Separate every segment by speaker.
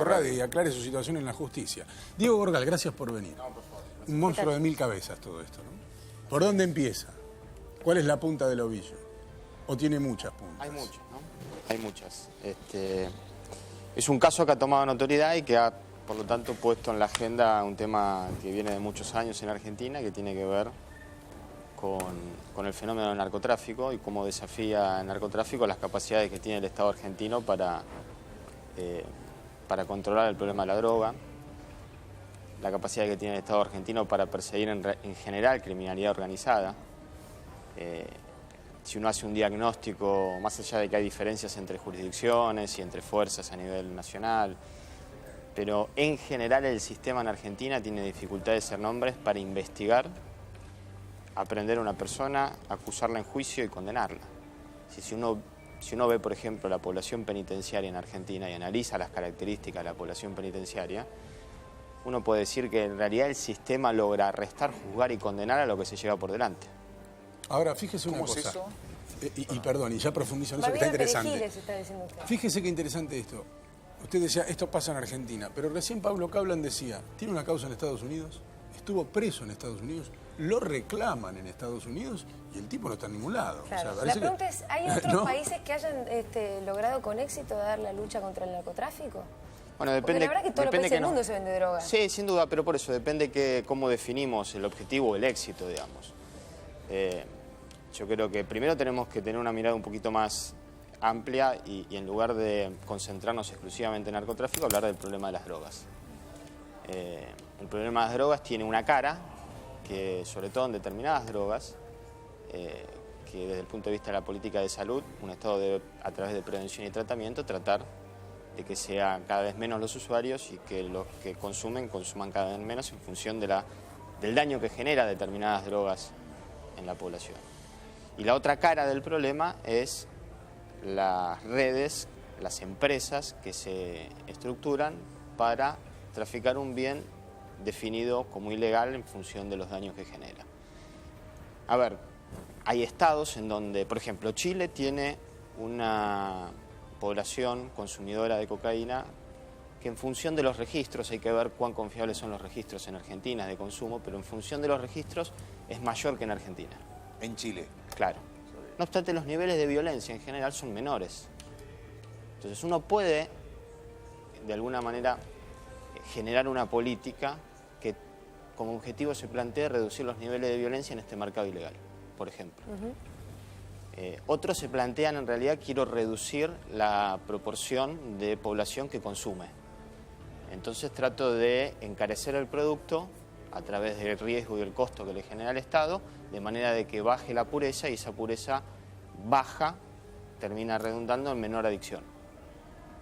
Speaker 1: Corradi y aclare su situación en la justicia. Diego Gorgal, gracias por venir. No, por favor. Un monstruo de 1000 cabezas todo esto, ¿no? ¿Por dónde empieza? ¿Cuál es la punta del ovillo? ¿O tiene muchas puntas?
Speaker 2: Hay muchas, ¿no? Hay muchas. Es un caso que ha tomado notoriedad y que ha, por lo tanto, puesto en la agenda un tema que viene de muchos años en Argentina, que tiene que ver con el fenómeno del narcotráfico y cómo desafía el narcotráfico las capacidades que tiene el Estado argentino para controlar el problema de la droga, la capacidad que tiene el Estado argentino para perseguir en general criminalidad organizada. Si uno hace un diagnóstico, más allá de que hay diferencias entre jurisdicciones y entre fuerzas a nivel nacional, pero en general el sistema en Argentina tiene dificultades en nombres para investigar, aprender a una persona, acusarla en juicio y condenarla. Si uno ve, por ejemplo, la población penitenciaria en Argentina y analiza las características de la población penitenciaria, uno puede decir que en realidad el sistema logra arrestar, juzgar y condenar a lo que se lleva por delante.
Speaker 1: Ahora, fíjese una cosa. ¿Cómo es eso? Perdón, y ya profundizo en eso, que está interesante. Fíjese qué interesante esto. Usted decía, esto pasa en Argentina, pero recién Pablo Cablan decía, tiene una causa en Estados Unidos, estuvo preso en Estados Unidos, lo reclaman en Estados Unidos y el tipo no está en ningún lado.
Speaker 3: Claro.
Speaker 1: O sea,
Speaker 3: la pregunta es, ¿hay otros
Speaker 1: ¿no?
Speaker 3: países que hayan logrado con éxito dar la lucha contra el narcotráfico?
Speaker 2: Bueno, depende.
Speaker 3: Porque la verdad que todos los países del mundo se vende droga.
Speaker 2: Sí, sin duda, pero por eso depende cómo definimos el objetivo o el éxito, digamos. Yo creo que primero tenemos que tener una mirada un poquito más amplia y en lugar de concentrarnos exclusivamente en narcotráfico, hablar del problema de las drogas. El problema de las drogas tiene una cara que, sobre todo en determinadas drogas, que desde el punto de vista de la política de salud, un Estado debe, a través de prevención y tratamiento, tratar de que sea cada vez menos los usuarios y que los que consuman cada vez menos en función del daño que genera determinadas drogas en la población. Y la otra cara del problema es las redes, las empresas que se estructuran para traficar un bien definido como ilegal en función de los daños que genera. A ver, hay estados en donde, por ejemplo, Chile tiene una población consumidora de cocaína que en función de los registros, hay que ver cuán confiables son los registros en Argentina de consumo, pero en función de los registros es mayor que en Argentina.
Speaker 4: En Chile.
Speaker 2: Claro. No obstante, los niveles de violencia en general son menores. Entonces uno puede, de alguna manera, generar una política que como objetivo se plantee reducir los niveles de violencia en este mercado ilegal, por ejemplo. Otros se plantean, en realidad, quiero reducir la proporción de población que consume. Entonces trato de encarecer el producto a través del riesgo y el costo que le genera el Estado, de manera de que baje la pureza y esa pureza baja termina redundando en menor adicción.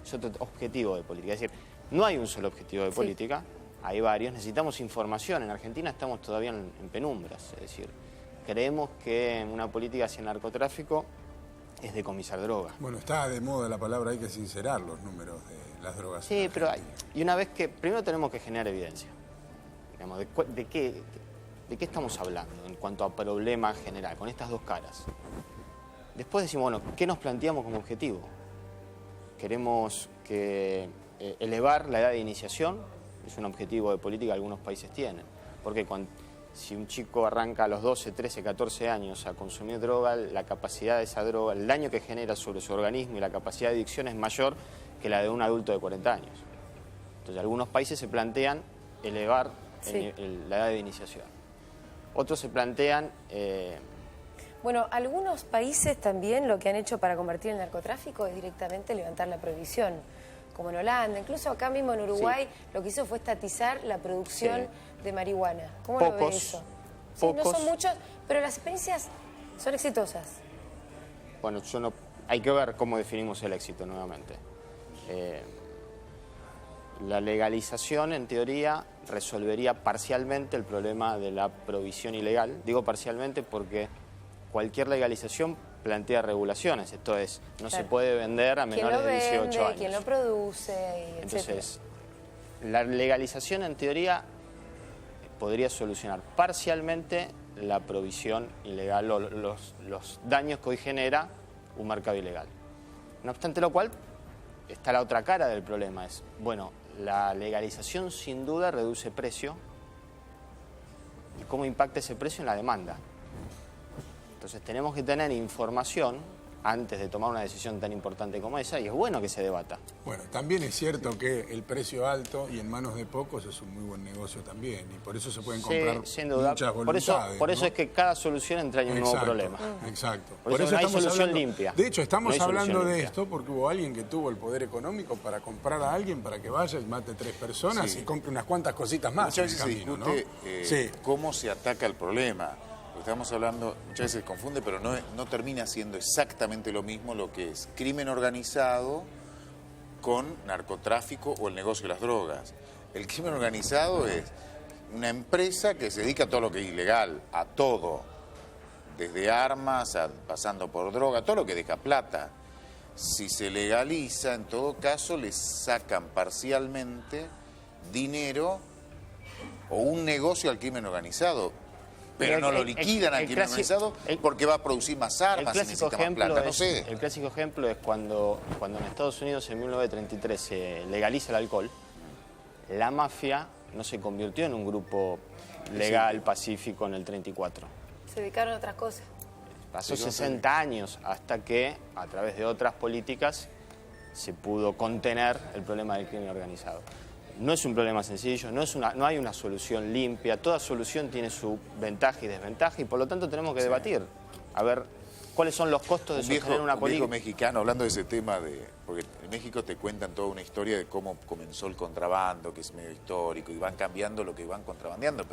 Speaker 2: Es otro objetivo de política. Es decir, no hay un solo objetivo de política, hay varios. Necesitamos información. En Argentina estamos todavía en penumbras. Es decir, creemos que una política hacia el narcotráfico es decomisar drogas.
Speaker 1: Bueno, está de moda la palabra, hay que sincerar los números de las drogas.
Speaker 2: Sí, pero y una vez que, primero tenemos que generar evidencia. Digamos, ¿de qué estamos hablando en cuanto a problema general, con estas dos caras? Después decimos, bueno, ¿qué nos planteamos como objetivo? Queremos elevar la edad de iniciación, es un objetivo de política que algunos países tienen. Porque si un chico arranca a los 12, 13, 14 años a consumir droga, la capacidad de esa droga, el daño que genera sobre su organismo y la capacidad de adicción es mayor que la de un adulto de 40 años. Entonces, algunos países se plantean elevar la edad de iniciación. Otros se plantean...
Speaker 3: Bueno, algunos países también lo que han hecho para combatir el narcotráfico es directamente levantar la prohibición, como en Holanda, incluso acá mismo en Uruguay lo que hizo fue estatizar la producción de marihuana. ¿Cómo lo ve eso? Sí, no son muchos, pero las experiencias son exitosas.
Speaker 2: Bueno, hay que ver cómo definimos el éxito nuevamente. La legalización, en teoría, resolvería parcialmente el problema de la provisión ilegal. Digo parcialmente porque cualquier legalización plantea regulaciones. Esto es, no se puede vender a menores de 18 años.
Speaker 3: ¿Quién lo produce?
Speaker 2: Entonces, la legalización, en teoría, podría solucionar parcialmente la provisión ilegal o los daños que hoy genera un mercado ilegal. No obstante lo cual, está la otra cara del problema. Es, bueno, la legalización sin duda reduce precio. ¿Y cómo impacta ese precio en la demanda? Entonces tenemos que tener información antes de tomar una decisión tan importante como esa, y es bueno que se debata.
Speaker 1: Bueno, también es cierto que el precio alto y en manos de pocos es un muy buen negocio también, y por eso se pueden comprar
Speaker 2: sin duda.
Speaker 1: Muchas voluntades.
Speaker 2: Por eso es que cada solución entraña un nuevo problema.
Speaker 1: Exacto.
Speaker 2: Por eso no hay solución limpia.
Speaker 1: De hecho, estamos hablando de esto porque hubo alguien que tuvo el poder económico para comprar a alguien para que vaya y mate 3 personas y compre unas cuantas cositas más.
Speaker 4: Muchas veces se discute cómo se ataca el problema. Estamos hablando, muchas veces se confunde, pero no termina siendo exactamente lo mismo lo que es crimen organizado con narcotráfico o el negocio de las drogas. El crimen organizado es una empresa que se dedica a todo lo que es ilegal, a todo, desde armas, pasando por droga, todo lo que deja plata. Si se legaliza, en todo caso, le sacan parcialmente dinero o un negocio al crimen organizado. Pero no lo liquidan al crimen organizado porque va a producir más armas y necesita más plata, no sé.
Speaker 2: El clásico ejemplo es cuando en Estados Unidos en 1933 se legaliza el alcohol, la mafia no se convirtió en un grupo legal, pacífico en el 34.
Speaker 3: Se dedicaron a otras cosas.
Speaker 2: Pasó 60 años hasta que, a través de otras políticas, se pudo contener el problema del crimen organizado. No es un problema sencillo, no hay una solución limpia, toda solución tiene su ventaja y desventaja y por lo tanto tenemos que debatir, a ver cuáles son los costos de sostener una política.
Speaker 4: Un viejo mexicano, hablando de ese tema, porque en México te cuentan toda una historia de cómo comenzó el contrabando, que es medio histórico, y van cambiando lo que van contrabandeando,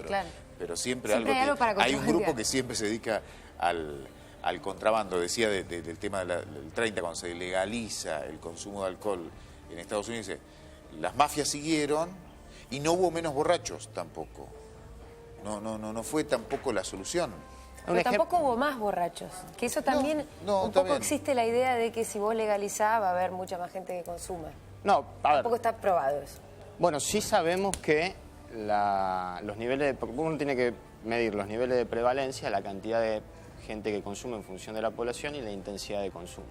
Speaker 4: pero siempre algo hay un grupo que siempre se dedica al contrabando. Decía del tema del 30, cuando se legaliza el consumo de alcohol en Estados Unidos, dice, las mafias siguieron y no hubo menos borrachos tampoco. No fue tampoco la solución.
Speaker 3: Pero tampoco hubo más borrachos. Que eso también un poco existe la idea de que si vos legalizás va a haber mucha más gente que consuma.
Speaker 2: No, a ver.
Speaker 3: Tampoco está probado eso.
Speaker 2: Bueno, sí sabemos que los niveles uno tiene que medir los niveles de prevalencia, la cantidad de gente que consume en función de la población y la intensidad de consumo.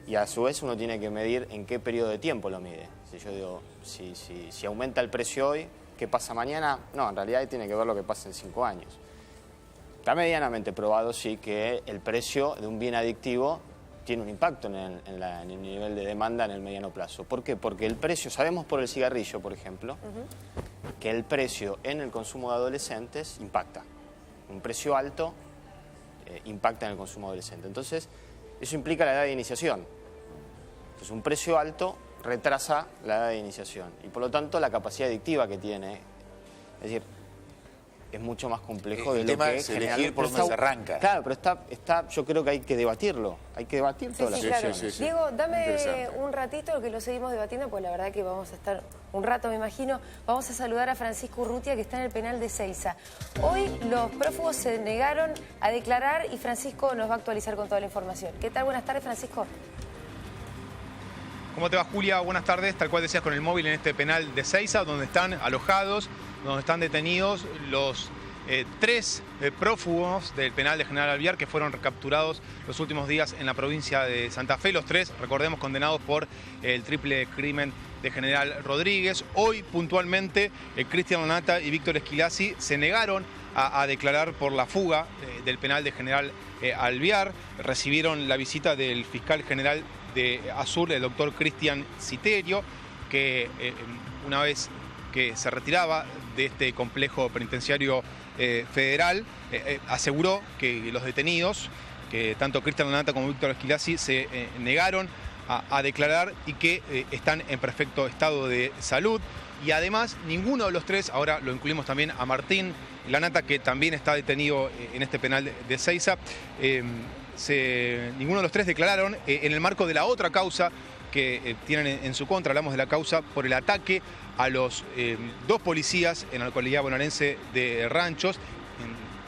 Speaker 2: Y a su vez uno tiene que medir en qué periodo de tiempo lo mide. Si yo digo, si aumenta el precio hoy, ¿qué pasa mañana? No, en realidad tiene que ver lo que pasa en 5 años. Está medianamente probado, sí, que el precio de un bien adictivo tiene un impacto en el nivel de demanda en el mediano plazo. ¿Por qué? Porque el precio, sabemos por el cigarrillo, por ejemplo, que el precio en el consumo de adolescentes impacta. Un precio alto impacta en el consumo adolescente. Entonces, eso implica la edad de iniciación. Entonces, un precio alto retrasa la edad de iniciación y, por lo tanto, la capacidad adictiva que tiene. Es decir, es mucho más complejo de lo que
Speaker 4: es elegir por dónde se arranca.
Speaker 2: Claro, pero yo creo que hay que debatirlo. Hay que debatir todas las cuestiones.
Speaker 3: Diego, dame un ratito que lo seguimos debatiendo, pues la verdad que vamos a estar un rato, me imagino. Vamos a saludar a Francisco Urrutia, que está en el penal de Seiza. Hoy los prófugos se negaron a declarar y Francisco nos va a actualizar con toda la información. ¿Qué tal? Buenas tardes, Francisco.
Speaker 5: ¿Cómo te va, Julia? Buenas tardes. Tal cual decías, con el móvil en este penal de Seiza, donde están alojados, donde están detenidos los 3 prófugos del penal de General Alvear que fueron capturados los últimos días en la provincia de Santa Fe. Los 3, recordemos, condenados por el triple crimen de General Rodríguez. Hoy, puntualmente, Cristian Lanata y Víctor Esquilaci se negaron a declarar por la fuga del penal de General Alvear. Recibieron la visita del fiscal general de Azul, el doctor Cristian Citerio, que una vez que se retiraba de este complejo penitenciario federal, aseguró que los detenidos, que tanto Cristian Lanata como Víctor Esquilaci, se negaron a declarar y que están en perfecto estado de salud. Y además, ninguno de los 3, ahora lo incluimos también a Martín Lanata, que también está detenido en este penal de Seiza, ninguno de los 3 declararon en el marco de la otra causa que tienen en su contra. Hablamos de la causa por el ataque a los 2 policías en la localidad bonaerense de Ranchos,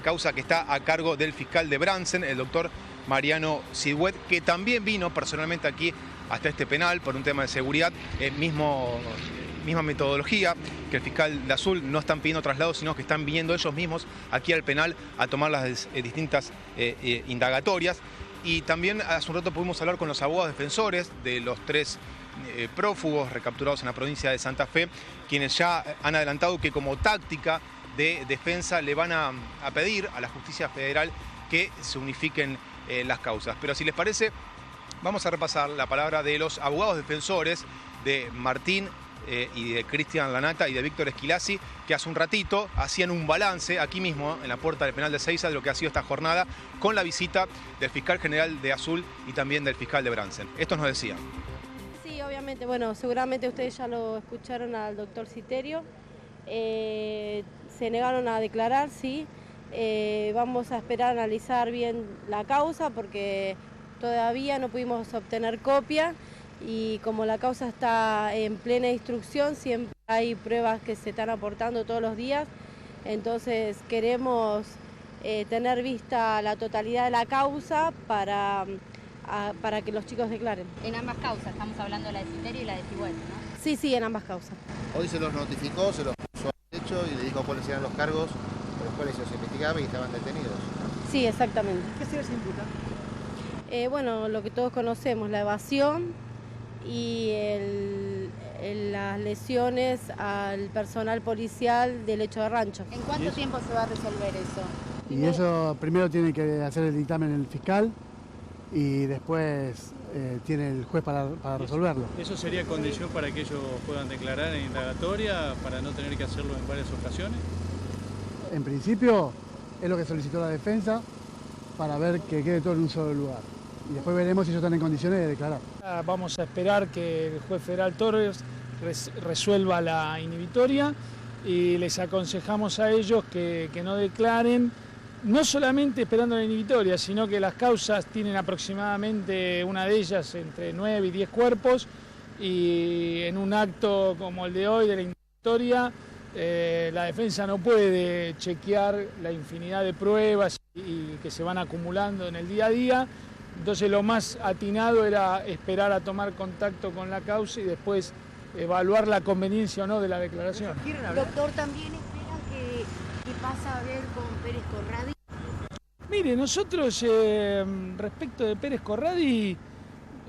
Speaker 5: causa que está a cargo del fiscal de Bransen, el doctor Mariano Sidhuet, que también vino personalmente aquí hasta este penal por un tema de seguridad, misma metodología que el fiscal de Azul. No están pidiendo traslados, sino que están viniendo ellos mismos aquí al penal a tomar las distintas indagatorias. Y también hace un rato pudimos hablar con los abogados defensores de los 3 prófugos recapturados en la provincia de Santa Fe, quienes ya han adelantado que como táctica de defensa le van a pedir a la justicia federal que se unifiquen las causas. Pero si les parece, vamos a repasar la palabra de los abogados defensores de Martín y de Cristian Lanata y de Víctor Esquilasi, que hace un ratito hacían un balance aquí mismo en la puerta del penal de Ezeiza de lo que ha sido esta jornada, con la visita del fiscal general de Azul y también del fiscal de Bransen. Estos nos decían.
Speaker 6: Sí, obviamente, bueno, seguramente ustedes ya lo escucharon al doctor Citerio. Se negaron a declarar, sí. Vamos a esperar a analizar bien la causa porque todavía no pudimos obtener copia. Y como la causa está en plena instrucción, siempre hay pruebas que se están aportando todos los días, entonces queremos tener vista la totalidad de la causa para que los chicos declaren.
Speaker 7: En ambas causas, estamos hablando de la de Citerio y la de Cibuet, ¿no?
Speaker 6: Sí, sí, en ambas causas.
Speaker 8: Hoy se los notificó, se los puso al hecho y le dijo cuáles eran los cargos por los cuales ellos investigaban y estaban detenidos.
Speaker 6: Sí, exactamente.
Speaker 9: ¿Qué se les imputa?
Speaker 6: Bueno, lo que todos conocemos, la evasión y las lesiones al personal policial del hecho de rancho.
Speaker 7: ¿En cuánto tiempo se va a resolver eso?
Speaker 9: Y eso primero tiene que hacer el dictamen el fiscal y después tiene el juez para resolverlo.
Speaker 10: ¿Eso sería condición para que ellos puedan declarar en indagatoria, para no tener que hacerlo en varias ocasiones?
Speaker 9: En principio es lo que solicitó la defensa para ver que quede todo en un solo lugar. Y después veremos si ellos están en condiciones de declarar.
Speaker 11: Vamos a esperar que el juez federal Torres resuelva la inhibitoria y les aconsejamos a ellos que no declaren, no solamente esperando la inhibitoria, sino que las causas tienen aproximadamente, una de ellas, entre 9 y 10 cuerpos, y en un acto como el de hoy de la inhibitoria, la defensa no puede chequear la infinidad de pruebas y que se van acumulando en el día a día. Entonces lo más atinado era esperar a tomar contacto con la causa y después evaluar la conveniencia o no de la declaración.
Speaker 7: Doctor, ¿también esperan que pasa a ver con Pérez Corradi?
Speaker 11: Mire, nosotros respecto de Pérez Corradi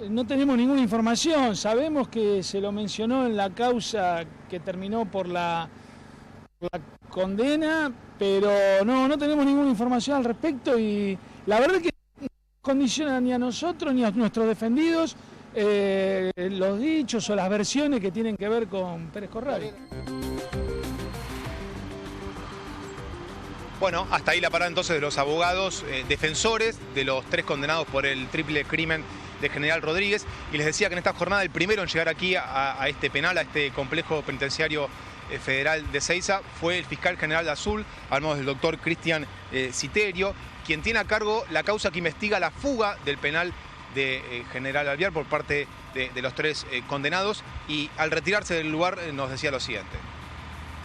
Speaker 11: no tenemos ninguna información. Sabemos que se lo mencionó en la causa que terminó por la condena, pero no tenemos ninguna información al respecto y la verdad es que condiciona ni a nosotros ni a nuestros defendidos los dichos o las versiones que tienen que ver con Pérez Corradi.
Speaker 5: Bueno, hasta ahí la parada entonces de los abogados defensores de los 3 condenados por el triple crimen de General Rodríguez. Y les decía que en esta jornada el primero en llegar aquí a este penal, a este complejo penitenciario federal de Ezeiza, fue el fiscal general de Azul, hablamos del doctor Cristian Citerio, quien tiene a cargo la causa que investiga la fuga del penal de General Alvear por parte de los 3 condenados, y al retirarse del lugar nos decía lo siguiente.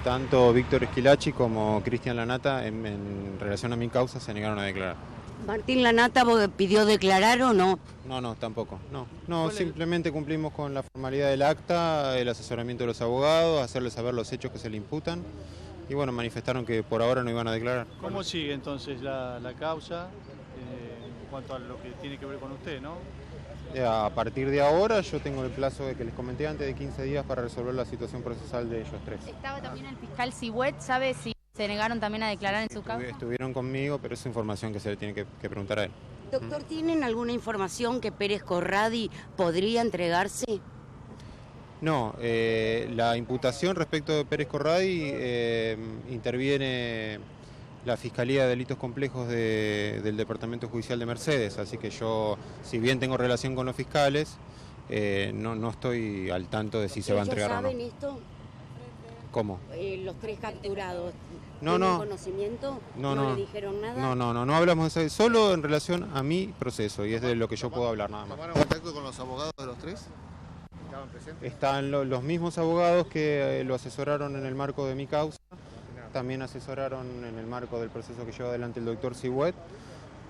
Speaker 2: Tanto Víctor Esquilasi como Cristian Lanata en relación a mi causa se negaron a declarar.
Speaker 12: ¿Martín Lanata pidió declarar o no?
Speaker 2: No, tampoco. No, simplemente cumplimos con la formalidad del acta, el asesoramiento de los abogados, hacerles saber los hechos que se le imputan. Y bueno, manifestaron que por ahora no iban a declarar.
Speaker 10: ¿Cómo sigue entonces la causa en cuanto a lo que tiene que ver con usted, no?
Speaker 2: A partir de ahora yo tengo el plazo que les comenté antes de 15 días para resolver la situación procesal de ellos 3.
Speaker 7: Estaba también el fiscal Cibuet, ¿sabe si se negaron también a declarar en su causa?
Speaker 2: Estuvieron conmigo, pero es información que se le tiene que preguntar a él.
Speaker 12: Doctor, ¿tienen alguna información que Pérez Corradi podría entregarse?
Speaker 2: No, la imputación respecto de Pérez Corradi interviene la Fiscalía de Delitos Complejos del Departamento Judicial de Mercedes, así que yo, si bien tengo relación con los fiscales, no estoy al tanto de si se va a entregar o no.
Speaker 12: ¿Saben esto?
Speaker 2: ¿Cómo?
Speaker 12: Los 3 capturados.
Speaker 2: No.
Speaker 12: ¿Conocimiento?
Speaker 2: No
Speaker 12: le dijeron nada?
Speaker 2: No hablamos de eso, solo en relación a mi proceso, y es de lo que yo puedo hablar nada más.
Speaker 8: ¿Tomaron contacto con los abogados de los 3? ¿Estaban presentes?
Speaker 2: Están los mismos abogados que lo asesoraron en el marco de mi causa, también asesoraron en el marco del proceso que lleva adelante el doctor Cibuet,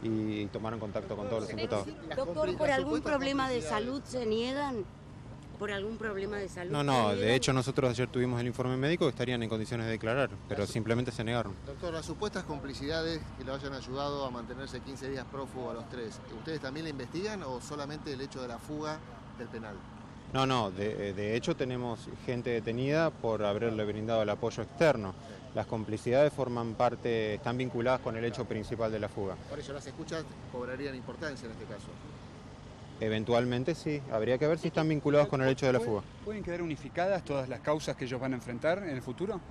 Speaker 2: y tomaron contacto con todos los imputados.
Speaker 12: Doctor, ¿por algún problema de salud se niegan? ¿Por algún problema de salud?
Speaker 13: No, de hecho nosotros ayer tuvimos el informe médico que estarían en condiciones de declarar, pero simplemente se negaron.
Speaker 8: Doctor, las supuestas complicidades que lo hayan ayudado a mantenerse 15 días prófugo a los tres, ¿ustedes también la investigan o solamente el hecho de la fuga del penal?
Speaker 13: No, de hecho tenemos gente detenida por haberle brindado el apoyo externo. Las complicidades forman parte, están vinculadas con el hecho principal de la fuga.
Speaker 8: Por eso las escuchas cobrarían importancia en este caso.
Speaker 13: Eventualmente sí, habría que ver si están vinculados con el hecho de la fuga.
Speaker 14: ¿Pueden quedar unificadas todas las causas que ellos van a enfrentar en el futuro?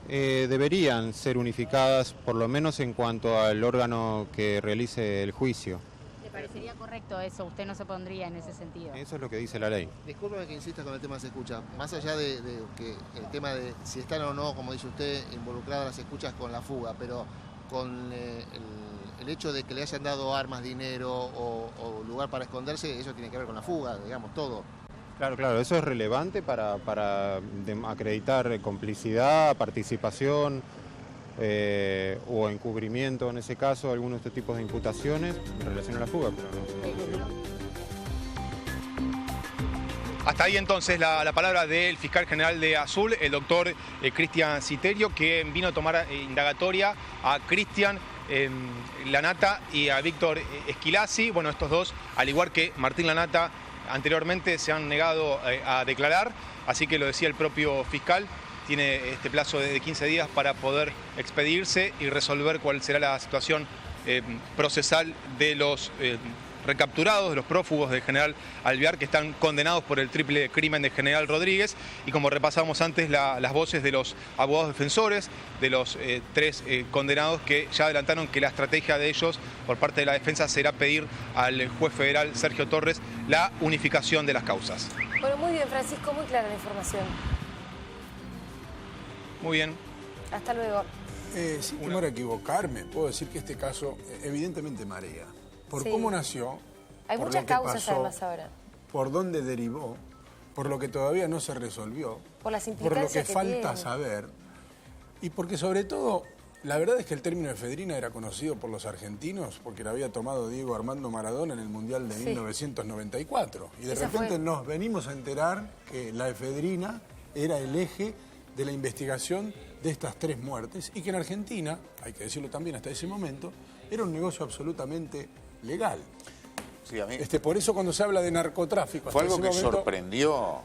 Speaker 13: Deberían ser unificadas, por lo menos en cuanto al órgano que realice el juicio.
Speaker 15: ¿Le parecería correcto eso? ¿Usted no se pondría en ese sentido?
Speaker 13: Eso es lo que dice la ley.
Speaker 8: Discúlpeme que insista con el tema de las escuchas. Más allá de que el tema de si están o no, como dice usted, involucradas las escuchas con la fuga, pero con el hecho de que le hayan dado armas, dinero o lugar para esconderse, eso tiene que ver con la fuga, digamos, todo.
Speaker 13: Claro, eso es relevante para acreditar complicidad, participación o encubrimiento, en ese caso, algunos de estos tipos de imputaciones en relación a la fuga. Pero no.
Speaker 5: Hasta ahí entonces la palabra del fiscal general de Azul, el doctor Cristian Citerio, que vino a tomar indagatoria a Cristian Lanata y a Víctor Esquilasi. Bueno, estos dos, al igual que Martín Lanata, anteriormente se han negado a declarar, así que lo decía el propio fiscal, tiene este plazo de 15 días para poder expedirse y resolver cuál será la situación procesal de los recapturados, de los prófugos del general Alvear, que están condenados por el triple crimen del general Rodríguez. Y como repasábamos antes, las voces de los abogados defensores, de los tres condenados, que ya adelantaron que la estrategia de ellos por parte de la defensa será pedir al juez federal Sergio Torres la unificación de las causas.
Speaker 3: Bueno, muy bien, Francisco, muy clara la información.
Speaker 5: Muy bien.
Speaker 3: Hasta luego.
Speaker 1: Sin temor a equivocarme, puedo decir que este caso evidentemente marea. Por cómo nació,
Speaker 3: hay
Speaker 1: por
Speaker 3: muchas
Speaker 1: lo que
Speaker 3: causas
Speaker 1: pasó,
Speaker 3: además ahora.
Speaker 1: Por dónde derivó, por lo que todavía no se resolvió,
Speaker 3: por las
Speaker 1: por lo que falta saber, y porque sobre todo, la verdad es que el término efedrina era conocido por los argentinos porque lo había tomado Diego Armando Maradona en el Mundial de 1994. Y de repente nos venimos a enterar que la efedrina era el eje de la investigación de estas tres muertes y que en Argentina, hay que decirlo también hasta ese momento, era un negocio absolutamente legal.
Speaker 4: Sí, a mí
Speaker 1: por eso cuando se habla de narcotráfico...
Speaker 4: Fue algo que sorprendió.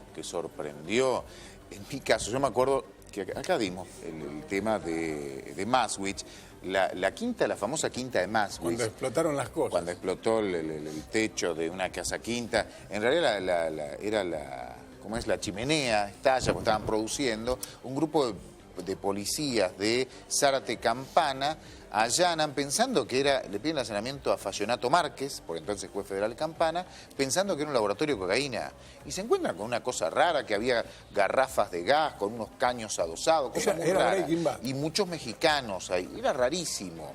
Speaker 4: En mi caso, yo me acuerdo que acá dimos el tema de Maswich, la famosa quinta de Maswich.
Speaker 1: Cuando explotaron las cosas.
Speaker 4: Cuando explotó el techo de una casa quinta. En realidad era la chimenea, estalla, porque estaban produciendo. Un grupo de policías de Zárate Campana allanan pensando que le piden el allanamiento a Fallonato Márquez, por entonces juez federal Campana, pensando que era un laboratorio de cocaína. Y se encuentran con una cosa rara, que había garrafas de gas con unos caños adosados, cosas muy raras. Y muchos mexicanos ahí. Era rarísimo.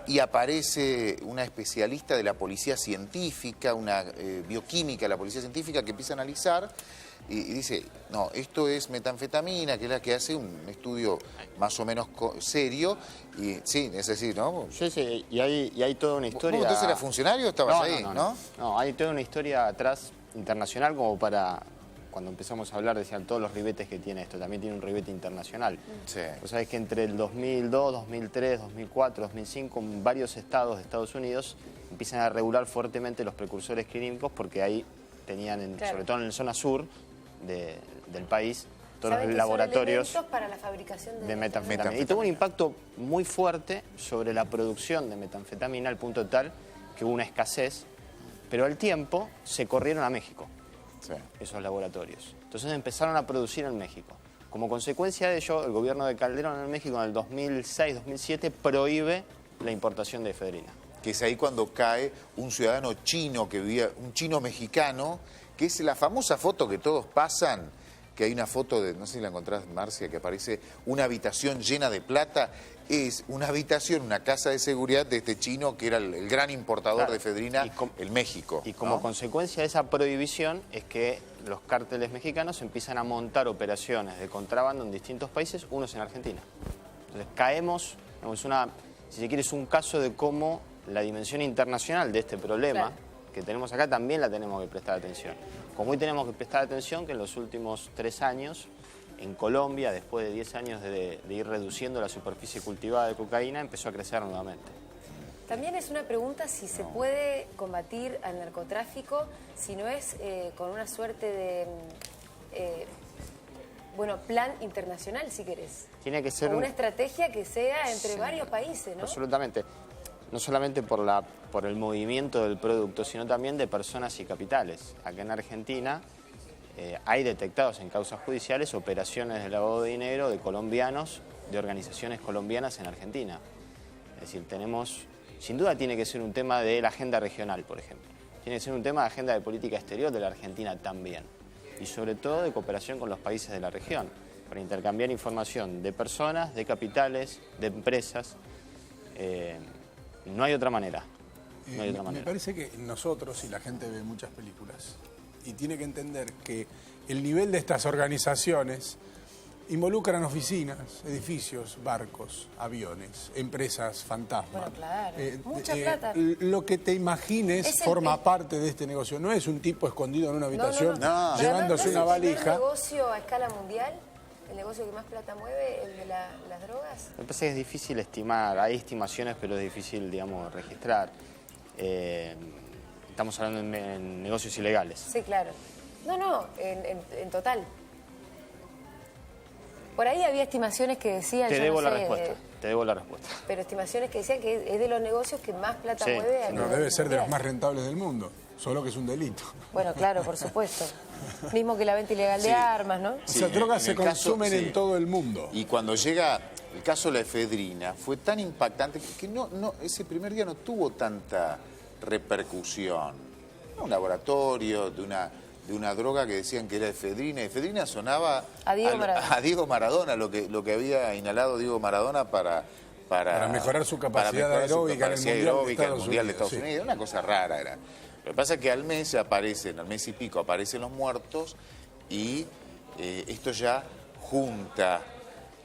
Speaker 4: Y aparece una especialista de la policía científica, una bioquímica de la policía científica, que empieza a analizar y dice, no, esto es metanfetamina, que es la que hace un estudio más o menos serio. Y sí, es decir, ¿no?
Speaker 2: Sí, y hay toda una historia...
Speaker 4: ¿Vos entonces eras funcionario o estabas ahí, no?
Speaker 2: No, hay toda una historia atrás internacional como para... Cuando empezamos a hablar decían todos los ribetes que tiene esto, también tiene un ribete internacional.
Speaker 4: Sí.
Speaker 2: Vos sabés que entre el 2002, 2003, 2004, 2005, varios estados de Estados Unidos empiezan a regular fuertemente los precursores clínicos porque ahí tenían, sobre todo en la zona sur del país, todos los laboratorios
Speaker 3: para la fabricación
Speaker 2: de metanfetamina. Y tuvo un impacto muy fuerte sobre la producción de metanfetamina al punto tal que hubo una escasez, pero al tiempo se corrieron a México. Sí. Esos laboratorios. Entonces empezaron a producir en México. Como consecuencia de ello, el gobierno de Calderón en México en el 2006-2007 prohíbe la importación de efedrina.
Speaker 4: Que es ahí cuando cae un ciudadano chino que vivía, un chino mexicano, que es la famosa foto que todos pasan, que hay una foto de, no sé si la encontrás, Marcia, que aparece una habitación llena de plata. Es una habitación, una casa de seguridad de este chino que era el gran importador de efedrina en México.
Speaker 2: Y como consecuencia de esa prohibición es que los cárteles mexicanos empiezan a montar operaciones de contrabando en distintos países, unos en Argentina. Entonces caemos, si se quiere, es un caso de cómo la dimensión internacional de este problema que tenemos acá también la tenemos que prestar atención. Como hoy tenemos que prestar atención que en los últimos 3 años, en Colombia, después de 10 años de ir reduciendo la superficie cultivada de cocaína, empezó a crecer nuevamente.
Speaker 3: También es una pregunta si se puede combatir al narcotráfico si no es con una suerte de plan internacional, si querés.
Speaker 2: Tiene que ser
Speaker 3: una estrategia que sea entre varios países, ¿no?
Speaker 2: Absolutamente. No solamente por el movimiento del producto, sino también de personas y capitales. Acá en Argentina hay detectados en causas judiciales operaciones de lavado de dinero de colombianos, de organizaciones colombianas en Argentina. Es decir, sin duda tiene que ser un tema de la agenda regional, por ejemplo. Tiene que ser un tema de agenda de política exterior de la Argentina también. Y sobre todo de cooperación con los países de la región, para intercambiar información de personas, de capitales, de empresas. No hay otra manera. No hay otra manera.
Speaker 1: Me parece que nosotros, y la gente ve muchas películas, y tiene que entender que el nivel de estas organizaciones involucran oficinas, edificios, barcos, aviones, empresas fantasma.
Speaker 3: Bueno, claro, mucha plata.
Speaker 1: Lo que te imagines forma parte de este negocio. No es un tipo escondido en una habitación llevándose una valija.
Speaker 3: ¿Es el negocio a escala mundial? ¿El negocio que más plata mueve, el de las drogas?
Speaker 2: Me parece que es difícil estimar. Hay estimaciones, pero es difícil, registrar. Estamos hablando en negocios ilegales.
Speaker 3: Sí, claro. No, en total. Por ahí había estimaciones que decían...
Speaker 2: Te debo la respuesta.
Speaker 3: Pero estimaciones que decían que es de los negocios que más plata mueve.
Speaker 1: No, debe ser de los más rentables del mundo, solo que es un delito.
Speaker 3: Bueno, claro, por supuesto. Mismo que la venta ilegal de armas, ¿no?
Speaker 1: Sí, esas drogas se consumen en todo el mundo.
Speaker 4: Y cuando llega el caso de la efedrina, fue tan impactante que ese primer día no tuvo tanta repercusión. Un laboratorio de una droga que decían que era efedrina. Efedrina sonaba
Speaker 3: a
Speaker 4: Diego Maradona, lo que había inhalado Diego Maradona para
Speaker 1: mejorar su capacidad aeróbica en el
Speaker 4: Mundial de Estados Unidos. Una cosa rara era. Lo que pasa es que al mes y pico aparecen los muertos y esto ya junta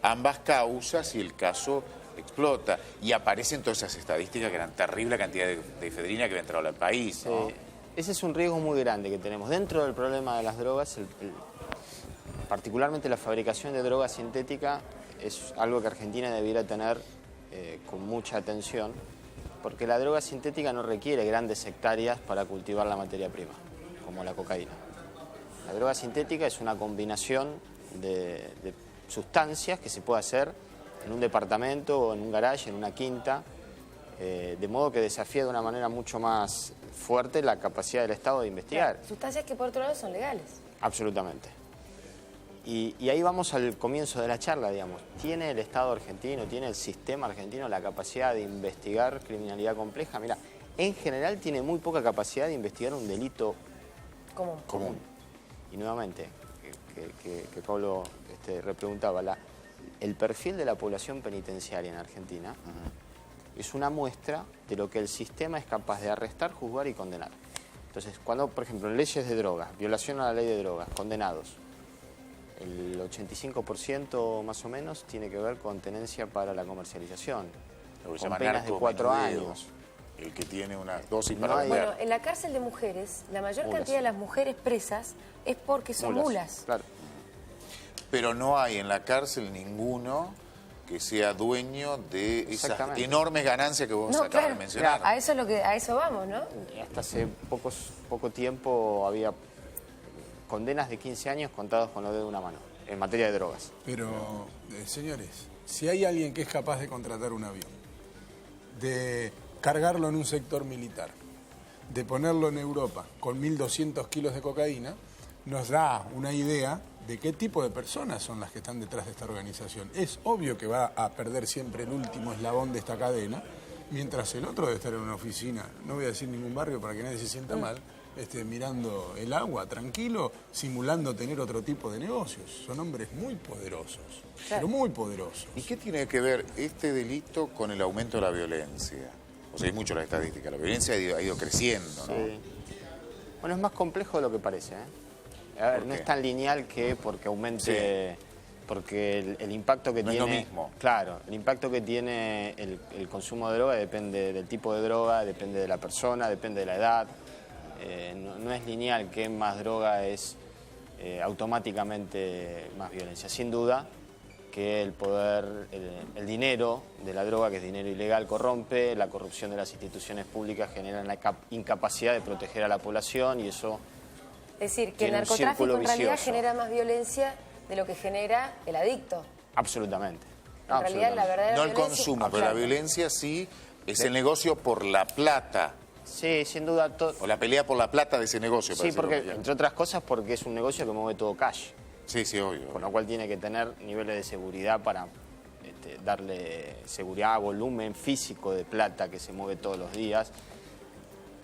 Speaker 4: ambas causas y el caso explota. Y aparecen todas esas estadísticas que eran terrible la cantidad de efedrina que había entrado al país, ¿no?
Speaker 2: Ese es un riesgo muy grande que tenemos. Dentro del problema de las drogas, particularmente la fabricación de droga sintética, es algo que Argentina debiera tener con mucha atención, porque la droga sintética no requiere grandes hectáreas para cultivar la materia prima, como la cocaína. La droga sintética es una combinación de sustancias que se puede hacer en un departamento o en un garaje, en una quinta, de modo que desafía de una manera mucho más fuerte la capacidad del Estado de investigar.
Speaker 3: Claro, sustancias que por otro lado son legales.
Speaker 2: Absolutamente. Y ahí vamos al comienzo de la charla, digamos. ¿Tiene el Estado argentino, tiene el sistema argentino la capacidad de investigar criminalidad compleja? Mira, en general tiene muy poca capacidad de investigar un delito común. Y nuevamente, que Pablo repreguntaba, el perfil de la población penitenciaria en Argentina es una muestra de lo que el sistema es capaz de arrestar, juzgar y condenar. Entonces, cuando, por ejemplo, en leyes de drogas, violación a la ley de drogas, condenados, el 85% más o menos tiene que ver con tenencia para la comercialización, con penas de 4 años.
Speaker 4: El que tiene una dosis
Speaker 3: para vender. Bueno, en la cárcel de mujeres, la mayor cantidad de las mujeres presas es porque son mulas.
Speaker 2: Claro.
Speaker 4: Pero no hay en la cárcel ninguno que sea dueño de esas enormes ganancias que vos acabas de mencionar.
Speaker 3: A eso vamos, ¿no?
Speaker 2: Hasta hace poco tiempo había condenas de 15 años contados con los dedos de una mano, en materia de drogas.
Speaker 1: Pero, señores, si hay alguien que es capaz de contratar un avión, de cargarlo en un sector militar, de ponerlo en Europa con 1.200 kilos de cocaína, nos da una idea de qué tipo de personas son las que están detrás de esta organización. Es obvio que va a perder siempre el último eslabón de esta cadena, mientras el otro debe estar en una oficina, no voy a decir ningún barrio para que nadie se sienta mal, mirando el agua, tranquilo, simulando tener otro tipo de negocios. Son hombres muy poderosos, pero muy poderosos.
Speaker 4: ¿Y qué tiene que ver este delito con el aumento de la violencia? O sea, hay mucho la estadística, la violencia ha ido creciendo, ¿no?
Speaker 2: Sí. Bueno, es más complejo de lo que parece, A ver, no es tan lineal que porque aumente... Porque el impacto que tiene...
Speaker 4: No es lo mismo.
Speaker 2: Claro, el impacto que tiene el consumo de droga depende del tipo de droga, depende de la persona, depende de la edad. no es lineal que más droga es automáticamente más violencia. Sin duda que el poder, el dinero de la droga, que es dinero ilegal, corrompe, la corrupción de las instituciones públicas genera la incapacidad de proteger a la población y eso...
Speaker 3: Es decir, que el narcotráfico en realidad genera más violencia de lo que genera el adicto.
Speaker 2: Absolutamente.
Speaker 3: En realidad la verdadera
Speaker 4: no el
Speaker 3: violencia...
Speaker 4: consumo, pero la violencia sí es el negocio por la plata.
Speaker 2: Sí, sin duda.
Speaker 4: O la pelea por la plata de ese negocio.
Speaker 2: Sí, porque, entre otras cosas, porque es un negocio que mueve todo cash.
Speaker 4: Sí, sí, obvio.
Speaker 2: Con lo cual tiene que tener niveles de seguridad para darle seguridad, volumen físico de plata que se mueve todos los días.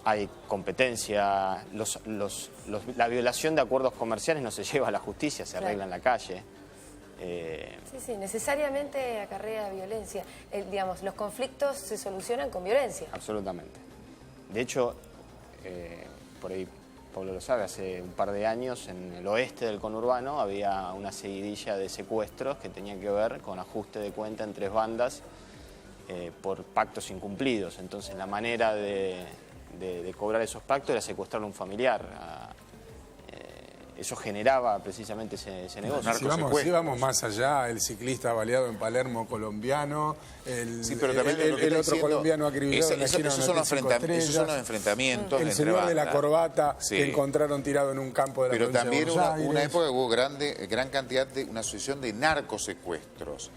Speaker 2: Hay competencia, la violación de acuerdos comerciales no se lleva a la justicia, se arregla en la calle.
Speaker 3: Sí, necesariamente acarrea violencia. Digamos, los conflictos se solucionan con violencia.
Speaker 2: Absolutamente. De hecho, por ahí Pablo lo sabe, hace un par de años en el oeste del conurbano había una seguidilla de secuestros que tenían que ver con ajuste de cuenta en 3 bandas por pactos incumplidos. Entonces la manera de cobrar esos pactos era secuestrar a un familiar. Eso generaba precisamente ese negocio.
Speaker 1: Si vamos más allá, el ciclista baleado en Palermo colombiano, el otro colombiano acribillado en la esquina
Speaker 4: esos son los enfrentamientos.
Speaker 1: El señor de la corbata que encontraron tirado en un campo de la provincia de Buenos Aires.
Speaker 4: Pero también una época que hubo gran cantidad de una asociación de narcosecuestros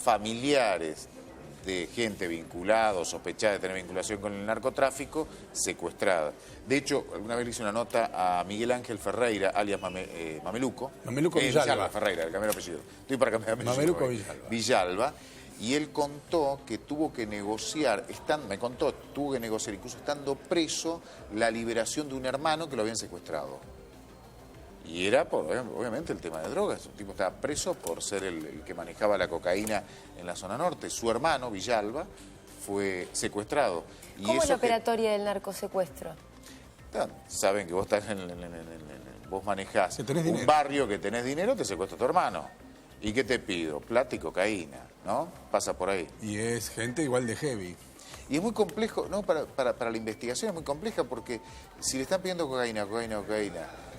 Speaker 4: familiares de gente vinculada o sospechada de tener vinculación con el narcotráfico, secuestrada. De hecho, alguna vez le hice una nota a Miguel Ángel Ferreira, alias Mameluco.
Speaker 1: Mameluco Villalba.
Speaker 4: Ferreira, el cambiar apellido. Estoy para cambiar apellido.
Speaker 1: Mameluco
Speaker 4: Villalba. Y él contó que tuvo que negociar, tuvo que negociar, incluso estando preso, la liberación de un hermano que lo habían secuestrado. Y era, obviamente, el tema de drogas. Un tipo estaba preso por ser el que manejaba la cocaína en la zona norte. Su hermano, Villalba, fue secuestrado.
Speaker 3: ¿Cómo es la operatoria del narcosecuestro?
Speaker 4: Saben que vos estás vos manejás un barrio que tenés dinero, te secuestra tu hermano. ¿Y qué te pido? Plata y cocaína, ¿no? Pasa por ahí.
Speaker 1: Y es gente igual de heavy.
Speaker 4: Y es muy complejo, ¿no? Para la investigación es muy compleja porque si le están pidiendo cocaína,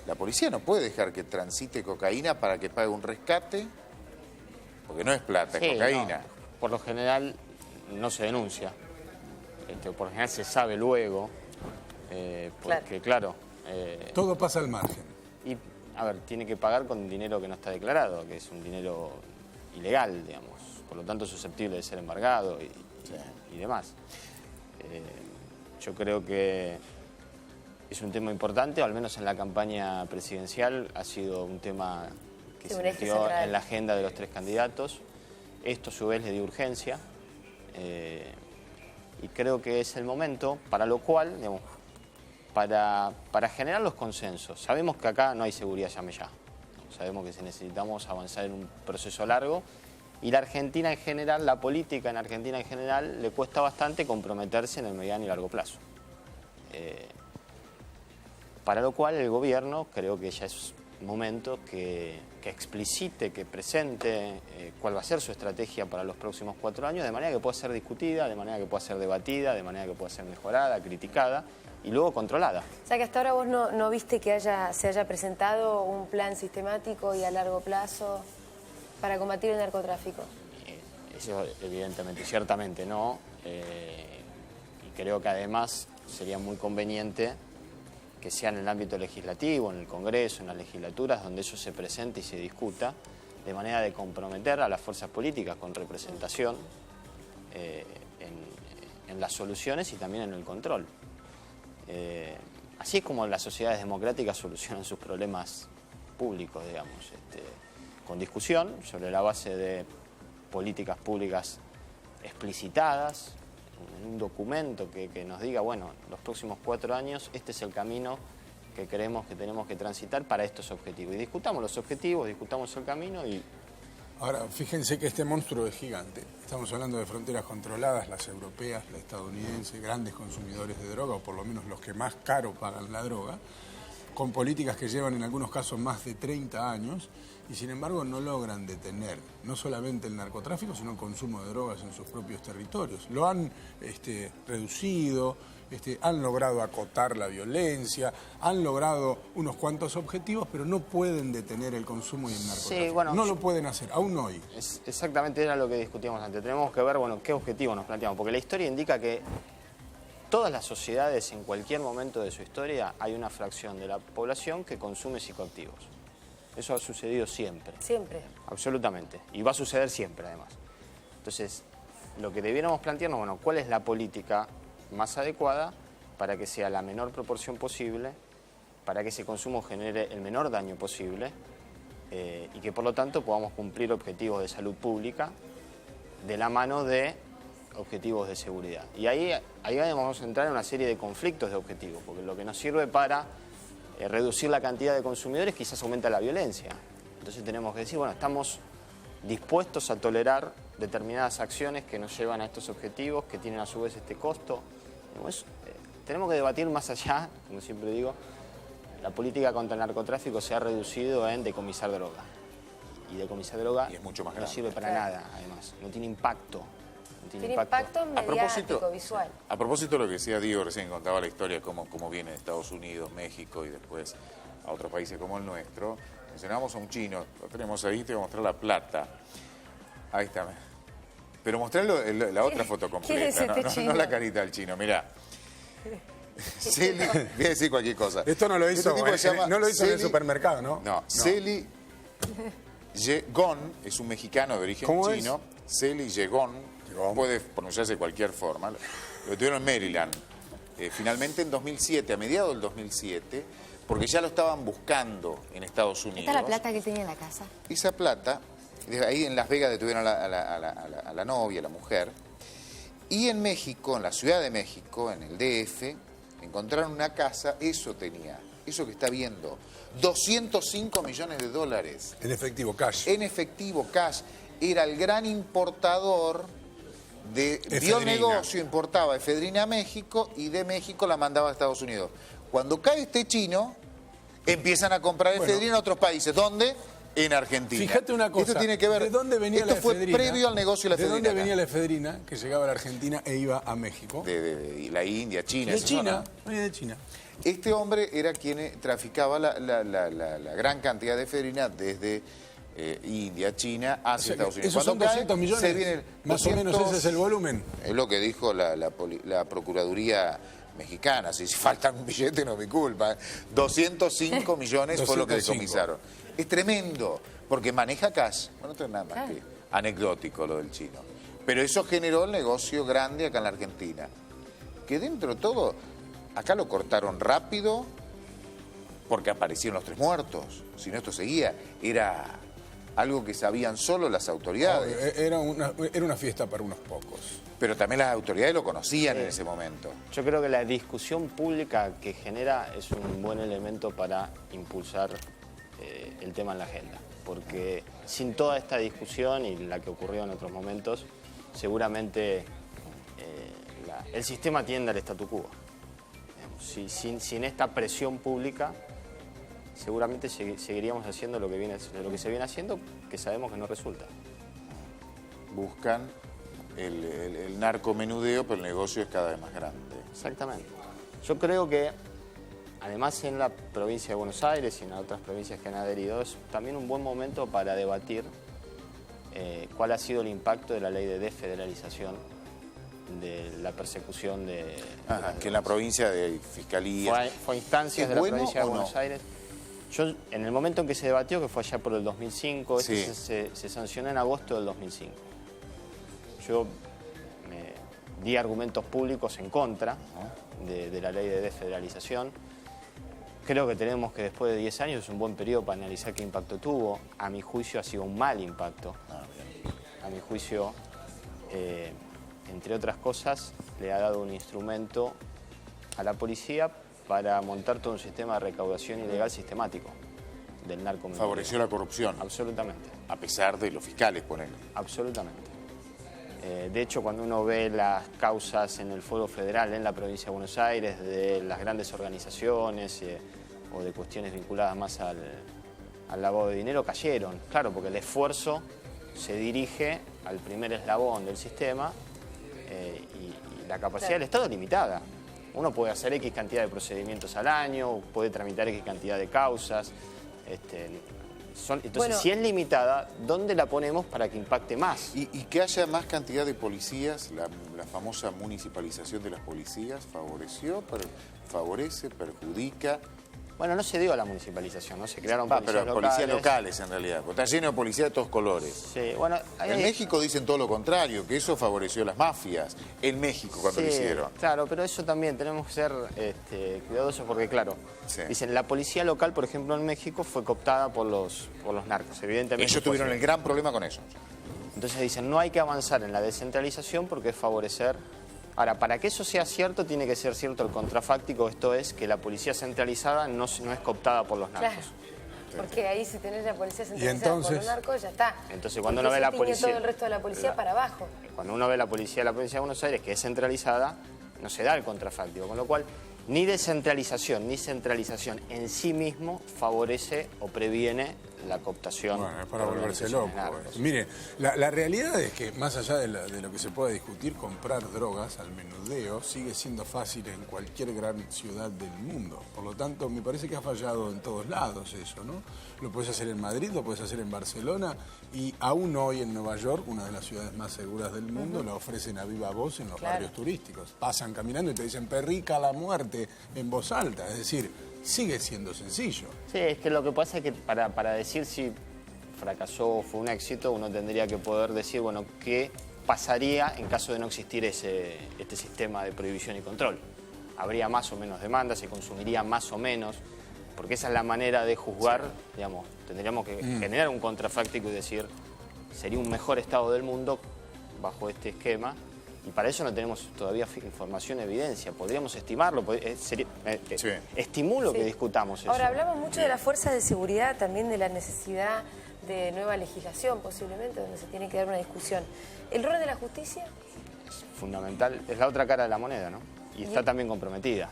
Speaker 4: la policía no puede dejar que transite cocaína para que pague un rescate, porque no es plata, es cocaína.
Speaker 2: No. Por lo general no se denuncia, por lo general se sabe luego, porque claro...
Speaker 1: todo pasa al margen.
Speaker 2: Y, a ver, tiene que pagar con dinero que no está declarado, que es un dinero ilegal, digamos, por lo tanto susceptible de ser embargado y demás. Yo creo que es un tema importante, o al menos en la campaña presidencial ha sido un tema que se metió en la agenda de los 3 candidatos. Esto a su vez le dio urgencia y creo que es el momento para lo cual, digamos, para generar los consensos. Sabemos que acá no hay seguridad ya. Sabemos que necesitamos avanzar en un proceso largo y la Argentina en general, la política en Argentina en general, le cuesta bastante comprometerse en el mediano y largo plazo. Para lo cual el gobierno creo que ya es momento que explicite, que presente cuál va a ser su estrategia para los próximos 4 años, de manera que pueda ser discutida, de manera que pueda ser debatida, de manera que pueda ser mejorada, criticada y luego controlada.
Speaker 3: O sea que hasta ahora vos no viste que se haya presentado un plan sistemático y a largo plazo para combatir el narcotráfico.
Speaker 2: Eso evidentemente, ciertamente no. Y creo que además sería muy conveniente que sea en el ámbito legislativo, en el Congreso, en las legislaturas, donde eso se presente y se discuta, de manera de comprometer a las fuerzas políticas con representación en las soluciones y también en el control. Así es como las sociedades democráticas solucionan sus problemas públicos, digamos, con discusión sobre la base de políticas públicas explicitadas, en un documento que nos diga, bueno, los próximos 4 años este es el camino que creemos que tenemos que transitar para estos objetivos. Y discutamos los objetivos, discutamos el camino y...
Speaker 1: Ahora, fíjense que este monstruo es gigante. Estamos hablando de fronteras controladas, las europeas, la estadounidense, grandes consumidores de droga, o por lo menos los que más caro pagan la droga. con políticas que llevan en algunos casos más de 30 años y sin embargo no logran detener no solamente el narcotráfico, sino el consumo de drogas en sus propios territorios. Lo han reducido, han logrado acotar la violencia, han logrado unos cuantos objetivos, pero no pueden detener el consumo y el narcotráfico. Sí, bueno, no lo pueden hacer, aún hoy.
Speaker 2: Exactamente era lo que discutíamos antes. Tenemos que ver, bueno, qué objetivo nos planteamos, porque la historia indica que todas las sociedades, en cualquier momento de su historia, hay una fracción de la población que consume psicoactivos. Eso ha sucedido siempre.
Speaker 3: Siempre.
Speaker 2: Absolutamente. Y va a suceder siempre, además. Entonces, lo que debiéramos plantearnos, bueno, ¿cuál es la política más adecuada para que sea la menor proporción posible, para que ese consumo genere el menor daño posible y que, por lo tanto, podamos cumplir objetivos de salud pública de la mano de objetivos de seguridad? Y ahí vamos a entrar en una serie de conflictos de objetivos, porque lo que nos sirve para reducir la cantidad de consumidores quizás aumenta la violencia. Entonces tenemos que decir, bueno, estamos dispuestos a tolerar determinadas acciones que nos llevan a estos objetivos, que tienen a su vez este costo. Tenemos que debatir más allá, como siempre digo, la política contra el narcotráfico se ha reducido en decomisar droga. Y decomisar droga
Speaker 4: y es mucho más
Speaker 2: no sirve para nada, además, no tiene impacto.
Speaker 3: Tiene impacto mediático, visual.
Speaker 4: A propósito de lo que decía Diego, recién contaba la historia, cómo viene de Estados Unidos, México y después a otros países como el nuestro. Mencionamos a un chino, lo tenemos ahí, te voy a mostrar la plata. Ahí está. Pero mostrarlo la otra foto completa, no la carita del chino, mirá. Celi, voy a decir cualquier cosa.
Speaker 1: Esto no lo hizo, no lo hizo en el supermercado, ¿no?
Speaker 4: No, Celi Yegon es un mexicano de origen chino. Celi Yegon. Puede pronunciarse de cualquier forma. Lo tuvieron en Maryland. Finalmente en 2007, a mediados del 2007, porque ya lo estaban buscando en Estados Unidos.
Speaker 3: ¿Esta es la plata que él tenía en la casa?
Speaker 4: Esa plata, ahí en Las Vegas detuvieron a la novia, a la mujer. Y en México, en la Ciudad de México, en el DF, encontraron una casa, eso tenía, eso que está viendo, 205 millones de dólares.
Speaker 1: En efectivo, cash.
Speaker 4: En efectivo, cash. Era el gran importador vio el negocio, importaba efedrina a México y de México la mandaba a Estados Unidos. Cuando cae este chino, empiezan a comprar efedrina en otros países. ¿Dónde? En Argentina.
Speaker 1: Fíjate una cosa,
Speaker 4: esto tiene que ver,
Speaker 1: ¿de dónde venía la efedrina?
Speaker 4: Esto fue previo al negocio de la efedrina.
Speaker 1: ¿De dónde venía la efedrina que llegaba a la Argentina e iba a México?
Speaker 4: De la India, China.
Speaker 1: De China, de China.
Speaker 4: Este hombre era quien traficaba la gran cantidad de efedrina desde India, China, hacia Estados Unidos.
Speaker 1: Esos son 200 millones, más o menos ese es el volumen.
Speaker 4: Es lo que dijo la Procuraduría mexicana. Si faltan un billete no es mi culpa. 205 millones fue lo que decomisaron. Es tremendo, porque maneja cash. Bueno, no es nada más que anecdótico lo del chino. Pero eso generó el negocio grande acá en la Argentina. Que dentro de todo, acá lo cortaron rápido porque aparecieron los 3 muertos. Si no, esto seguía. Era algo que sabían solo las autoridades.
Speaker 1: Era una fiesta para unos pocos.
Speaker 4: Pero también las autoridades lo conocían en ese momento.
Speaker 2: Yo creo que la discusión pública que genera es un buen elemento para impulsar el tema en la agenda. Porque sin toda esta discusión y la que ocurrió en otros momentos, seguramente el sistema tiende al statu quo. Sin esta presión pública, seguramente seguiríamos haciendo lo que se viene haciendo, que sabemos que no resulta.
Speaker 4: Buscan el narcomenudeo, pero el negocio es cada vez más grande.
Speaker 2: Exactamente. Yo creo que, además en la provincia de Buenos Aires y en otras provincias que han adherido, es también un buen momento para debatir cuál ha sido el impacto de la ley de desfederalización de la persecución de...
Speaker 4: que en la provincia de Fiscalía...
Speaker 2: Fue a instancias de la provincia de Buenos Aires. Yo, en el momento en que se debatió, que fue allá por el 2005, se sancionó en agosto del 2005. Yo di argumentos públicos en contra de la ley de desfederalización. Creo que tenemos que, después de 10 años, es un buen periodo para analizar qué impacto tuvo. A mi juicio ha sido un mal impacto. A mi juicio, entre otras cosas, le ha dado un instrumento a la policía para montar todo un sistema de recaudación ilegal sistemático del narcomenudeo.
Speaker 4: Favoreció la corrupción.
Speaker 2: Absolutamente.
Speaker 4: A pesar de los fiscales, ponele.
Speaker 2: Absolutamente. De hecho, cuando uno ve las causas en el fuero federal en la provincia de Buenos Aires, de las grandes organizaciones, o de cuestiones vinculadas más al lavado de dinero cayeron. Claro, porque el esfuerzo se dirige al primer eslabón del sistema y la capacidad del Estado es limitada. Uno puede hacer X cantidad de procedimientos al año, puede tramitar X cantidad de causas. Entonces, bueno, si es limitada, ¿dónde la ponemos para que impacte más?
Speaker 4: Y que haya más cantidad de policías, la famosa municipalización de las policías, favorece, perjudica.
Speaker 2: Bueno, no se dio a la municipalización, ¿no? Se crearon
Speaker 4: policías locales en realidad, porque está lleno de policías de todos colores.
Speaker 2: Sí, bueno,
Speaker 4: en México dicen todo lo contrario, que eso favoreció a las mafias, en México cuando lo hicieron.
Speaker 2: Claro, pero eso también tenemos que ser cuidadosos porque, claro, dicen, la policía local, por ejemplo, en México fue cooptada por los narcos, evidentemente.
Speaker 4: Ellos tuvieron el gran problema con eso.
Speaker 2: Entonces dicen, no hay que avanzar en la descentralización porque es favorecer. Ahora, para que eso sea cierto, tiene que ser cierto el contrafáctico, esto es que la policía centralizada no es cooptada por los narcos.
Speaker 3: Claro, porque ahí si tenés la policía centralizada por los narcos, ya está.
Speaker 2: Entonces cuando uno ve la policía...
Speaker 3: todo el resto de la policía para abajo.
Speaker 2: Cuando uno ve la policía de Buenos Aires, que es centralizada, no se da el contrafáctico, con lo cual ni descentralización ni centralización en sí mismo favorece o previene la cooptación.
Speaker 1: Bueno, es para volverse loco. Mire, la realidad es que más allá de lo que se pueda discutir, comprar drogas al menudeo sigue siendo fácil en cualquier gran ciudad del mundo. Por lo tanto, me parece que ha fallado en todos lados eso, ¿no? Lo puedes hacer en Madrid, lo puedes hacer en Barcelona y aún hoy en Nueva York, una de las ciudades más seguras del mundo, la ofrecen a viva voz en los barrios turísticos. Pasan caminando y te dicen perrica la muerte en voz alta, es decir, sigue siendo sencillo.
Speaker 2: Sí, es que lo que pasa es que para decir si fracasó o fue un éxito, uno tendría que poder decir, bueno, ¿qué pasaría en caso de no existir este sistema de prohibición y control? ¿Habría más o menos demanda? ¿Se consumiría más o menos? Porque esa es la manera de juzgar, digamos, tendríamos que generar un contrafáctico y decir, sería un mejor estado del mundo bajo este esquema. Y para eso no tenemos todavía información, evidencia. Podríamos estimarlo, estimulo que discutamos eso.
Speaker 3: Ahora, hablamos mucho de las fuerzas de seguridad, también de la necesidad de nueva legislación, posiblemente, donde se tiene que dar una discusión. ¿El rol de la justicia?
Speaker 2: Es fundamental, es la otra cara de la moneda, ¿no? Y está también comprometida.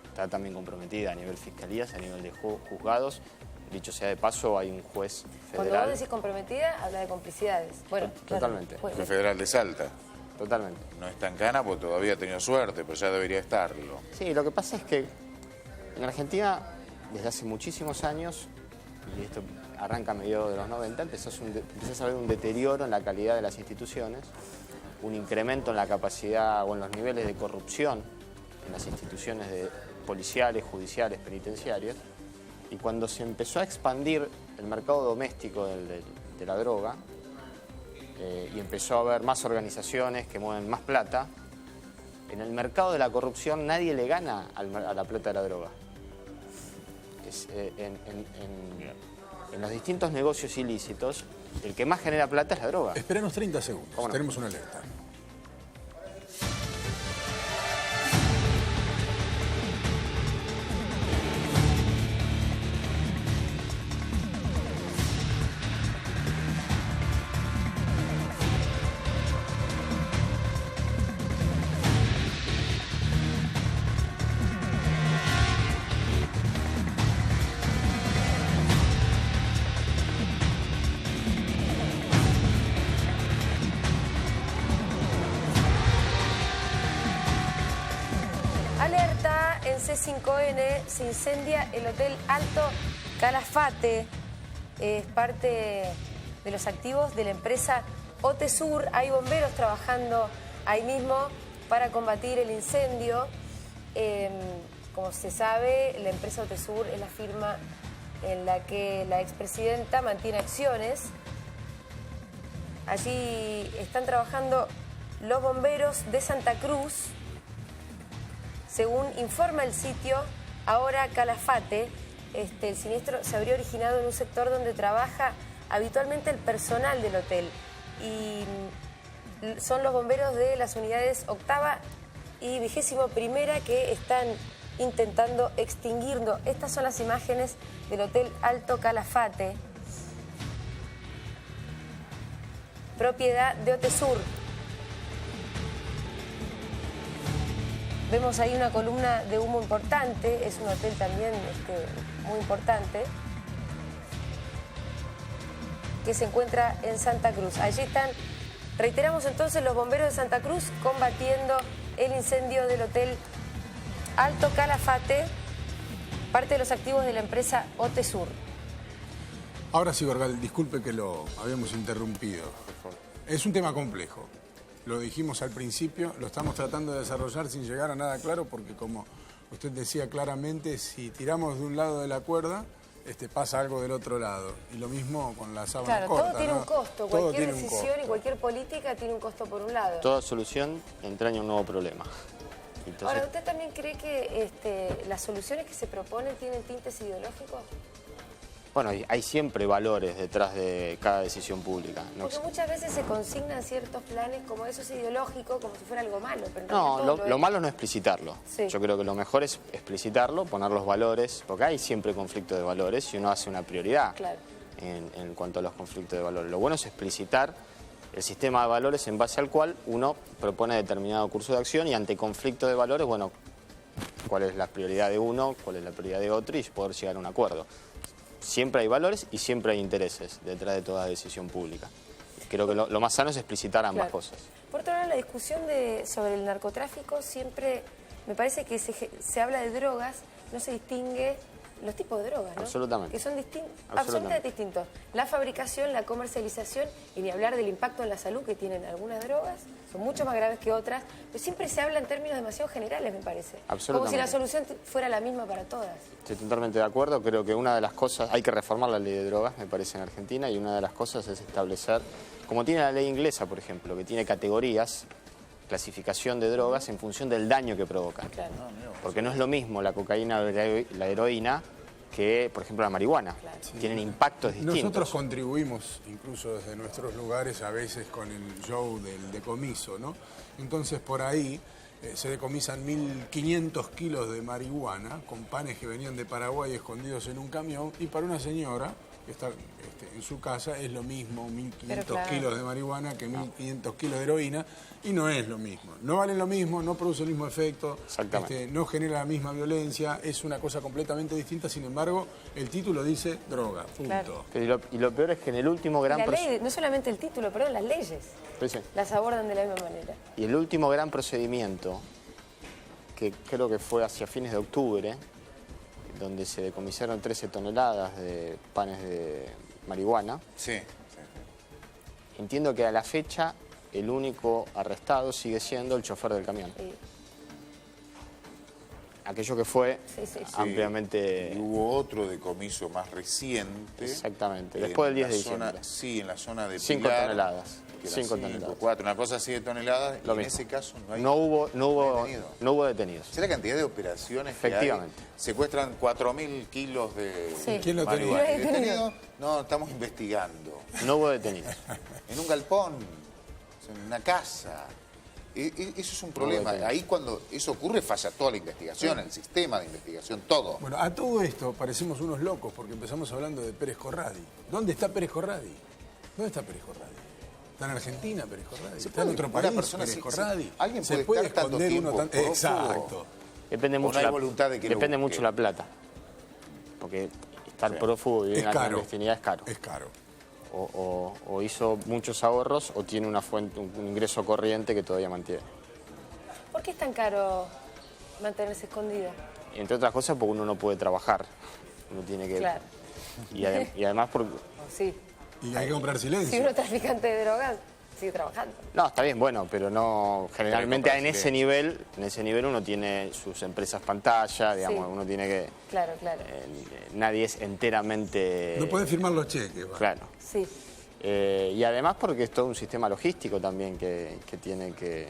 Speaker 2: Está también comprometida a nivel fiscalías, a nivel de juzgados. Dicho sea de paso, hay un juez federal.
Speaker 3: Cuando vos decís comprometida, habla de complicidades. Bueno,
Speaker 2: totalmente.
Speaker 4: El federal de Salta.
Speaker 2: Totalmente.
Speaker 4: No está en cana porque todavía ha tenido suerte, pero ya debería estarlo.
Speaker 2: Sí, lo que pasa es que en Argentina, desde hace muchísimos años, y esto arranca a mediados de los 90, empezás a ver un deterioro en la calidad de las instituciones, un incremento en la capacidad o en los niveles de corrupción en las instituciones policiales, judiciales, penitenciarias, y cuando se empezó a expandir el mercado doméstico de la droga, y empezó a haber más organizaciones que mueven más plata, en el mercado de la corrupción nadie le gana a la plata de la droga. En los distintos negocios ilícitos, el que más genera plata es la droga.
Speaker 1: Esperanos 30 segundos, tenemos una alerta.
Speaker 3: C5N, se incendia el Hotel Alto Calafate. Es parte de los activos de la empresa Otesur. Hay bomberos trabajando ahí mismo para combatir el incendio. Como se sabe, la empresa Otesur es la firma en la que la expresidenta mantiene acciones. Allí están trabajando los bomberos de Santa Cruz. Según informa el sitio Ahora Calafate, el siniestro se habría originado en un sector donde trabaja habitualmente el personal del hotel. Y son los bomberos de las unidades 8ª y 21ª que están intentando extinguirlo. Estas son las imágenes del Hotel Alto Calafate, propiedad de Otesur. Vemos ahí una columna de humo importante, es un hotel también muy importante, que se encuentra en Santa Cruz. Allí están, reiteramos entonces, los bomberos de Santa Cruz combatiendo el incendio del Hotel Alto Calafate, parte de los activos de la empresa Otesur.
Speaker 1: Ahora sí, Gorgal, disculpe que lo habíamos interrumpido. Es un tema complejo. Lo dijimos al principio, lo estamos tratando de desarrollar sin llegar a nada claro, porque como usted decía claramente, si tiramos de un lado de la cuerda, pasa algo del otro lado. Y lo mismo con la sábana corta.
Speaker 3: Todo tiene un costo, cualquier decisión
Speaker 1: costo.
Speaker 3: Y cualquier política tiene un costo por un lado.
Speaker 2: Toda solución entraña un nuevo problema. Entonces...
Speaker 3: Ahora, ¿usted también cree que las soluciones que se proponen tienen tintes ideológicos?
Speaker 2: Bueno, hay siempre valores detrás de cada decisión pública.
Speaker 3: Porque muchas veces se consignan ciertos planes como eso es ideológico, como si fuera algo malo. Pero
Speaker 2: no, lo malo no es explicitarlo.
Speaker 3: Sí.
Speaker 2: Yo creo que lo mejor es explicitarlo, poner los valores, porque hay siempre conflicto de valores y uno hace una prioridad en cuanto a los conflictos de valores. Lo bueno es explicitar el sistema de valores en base al cual uno propone determinado curso de acción y ante conflicto de valores, bueno, cuál es la prioridad de uno, cuál es la prioridad de otro y poder llegar a un acuerdo. Siempre hay valores y siempre hay intereses detrás de toda decisión pública. Creo que lo más sano es explicitar ambas cosas.
Speaker 3: Por otro lado, la discusión sobre el narcotráfico siempre me parece que se habla de drogas, no se distingue los tipos de drogas, ¿no?
Speaker 2: Absolutamente.
Speaker 3: Que son absolutamente distintos. La fabricación, la comercialización y ni hablar del impacto en la salud que tienen algunas drogas, son mucho más graves que otras, pero siempre se habla en términos demasiado generales, me parece. Como si la solución fuera la misma para todas.
Speaker 2: Estoy totalmente de acuerdo, creo que una de las cosas, hay que reformar la ley de drogas, me parece, en Argentina, y una de las cosas es establecer, como tiene la ley inglesa, por ejemplo, que tiene categorías, clasificación de drogas en función del daño que provocan.
Speaker 3: Claro.
Speaker 2: Porque no es lo mismo la cocaína o la heroína que, por ejemplo, la marihuana. Tienen impactos distintos.
Speaker 1: Nosotros contribuimos, incluso desde nuestros lugares, a veces con el show del decomiso, ¿no? Entonces, por ahí se decomisan 1.500 kilos de marihuana con panes que venían de Paraguay escondidos en un camión, y para una señora que está en su casa es lo mismo 1.500 kilos de marihuana que 1.500 kilos de heroína, y no es lo mismo. No valen lo mismo, no produce el mismo efecto, no genera la misma violencia, es una cosa completamente distinta. Sin embargo, el título dice droga, punto.
Speaker 2: Y lo peor es que en el último gran...
Speaker 3: no solamente el título, perdón, las leyes las abordan de la misma manera.
Speaker 2: Y el último gran procedimiento, que creo que fue hacia fines de octubre, donde se decomisaron 13 toneladas de panes de marihuana. Entiendo que a la fecha el único arrestado sigue siendo el chofer del camión. Aquello que fue ampliamente...
Speaker 4: Y hubo otro decomiso más reciente.
Speaker 2: Exactamente, después del 10 de diciembre.
Speaker 4: En la zona de
Speaker 2: 5
Speaker 4: Pilar,
Speaker 2: toneladas.
Speaker 4: Que 5 toneladas. 4, una cosa así de toneladas. Y en ese caso no
Speaker 2: hubo detenidos.
Speaker 4: ¿Será la cantidad de operaciones que hay? Secuestran 4.000 kilos de
Speaker 1: ¿Quién lo
Speaker 4: marihuana.
Speaker 1: tenía?
Speaker 4: ¿Detenido? No, estamos investigando.
Speaker 2: No hubo detenidos.
Speaker 4: En un galpón, en una casa. Eso es un problema. Ahí cuando eso ocurre falla toda la investigación, el sistema de investigación, todo.
Speaker 1: Bueno, a todo esto parecemos unos locos porque empezamos hablando de Pérez Corradi. ¿Dónde está Pérez Corradi? ¿Dónde está Pérez Corradi? ¿Está en Argentina Pérez Corradi? ¿Está en otro país Pérez Corradi?
Speaker 4: ¿Alguien
Speaker 1: se puede
Speaker 4: estar tanto
Speaker 1: esconder
Speaker 4: tiempo?
Speaker 1: Exacto.
Speaker 2: Depende mucho la plata. Porque estar prófugo y vivir en la clandestinidad es caro.
Speaker 1: Es caro.
Speaker 2: O hizo muchos ahorros o tiene una fuente, un ingreso corriente que todavía mantiene.
Speaker 3: ¿Por qué es tan caro mantenerse escondido?
Speaker 2: Entre otras cosas porque uno no puede trabajar. Uno tiene que...
Speaker 3: Claro.
Speaker 2: Y además porque...
Speaker 3: Sí.
Speaker 1: Y hay que comprar silencio.
Speaker 3: Si uno es traficante de drogas, sigue trabajando.
Speaker 2: No, está bien, bueno, pero no... Generalmente en ese nivel uno tiene sus empresas pantalla, digamos, uno tiene que...
Speaker 3: Claro.
Speaker 2: Nadie es enteramente...
Speaker 1: No puede firmar los cheques. ¿Vale?
Speaker 2: Claro.
Speaker 3: Sí.
Speaker 2: Y además porque es todo un sistema logístico también que tiene que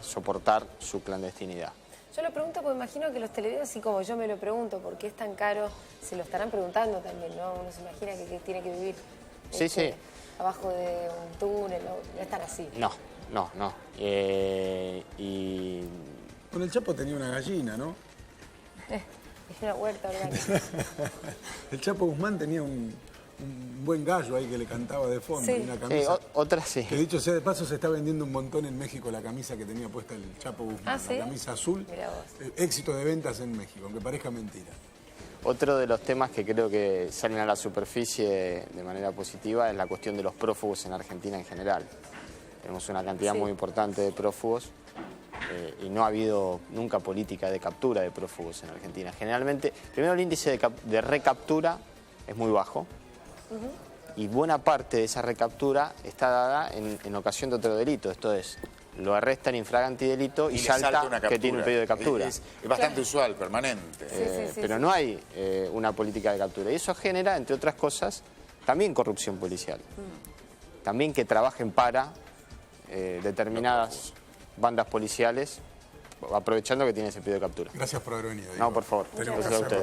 Speaker 2: soportar su clandestinidad.
Speaker 3: Yo lo pregunto porque imagino que los televidentes, así como yo me lo pregunto, ¿por qué es tan caro? Se lo estarán preguntando también, ¿no? Uno se imagina que tiene que vivir abajo de un túnel, no es tan así.
Speaker 2: No.
Speaker 1: Bueno, el Chapo tenía una gallina, ¿no?
Speaker 3: Es una huerta orgánica.
Speaker 1: El Chapo Guzmán tenía un un buen gallo ahí que le cantaba de fondo.
Speaker 3: Sí.
Speaker 1: Y una camisa,
Speaker 2: otra sí.
Speaker 1: Que dicho sea de paso, se está vendiendo un montón en México la camisa que tenía puesta el Chapo Guzmán.
Speaker 3: ¿Sí?
Speaker 1: La camisa azul. Éxito de ventas en México, aunque parezca mentira.
Speaker 2: Otro de los temas que creo que salen a la superficie de manera positiva es la cuestión de los prófugos en Argentina en general. Tenemos una cantidad muy importante de prófugos y no ha habido nunca política de captura de prófugos en Argentina. Generalmente, primero el índice de recaptura es muy bajo y buena parte de esa recaptura está dada en ocasión de otro delito, esto es, lo arrestan infraganti delito y salta que tiene un pedido de captura.
Speaker 4: Es bastante usual, permanente.
Speaker 2: Pero no hay una política de captura. Y eso genera, entre otras cosas, también corrupción policial. También que trabajen para determinadas bandas policiales, aprovechando que tiene ese pedido de captura.
Speaker 1: Gracias por haber venido.
Speaker 2: No, por favor.
Speaker 1: Tenemos
Speaker 2: Gracias a ustedes.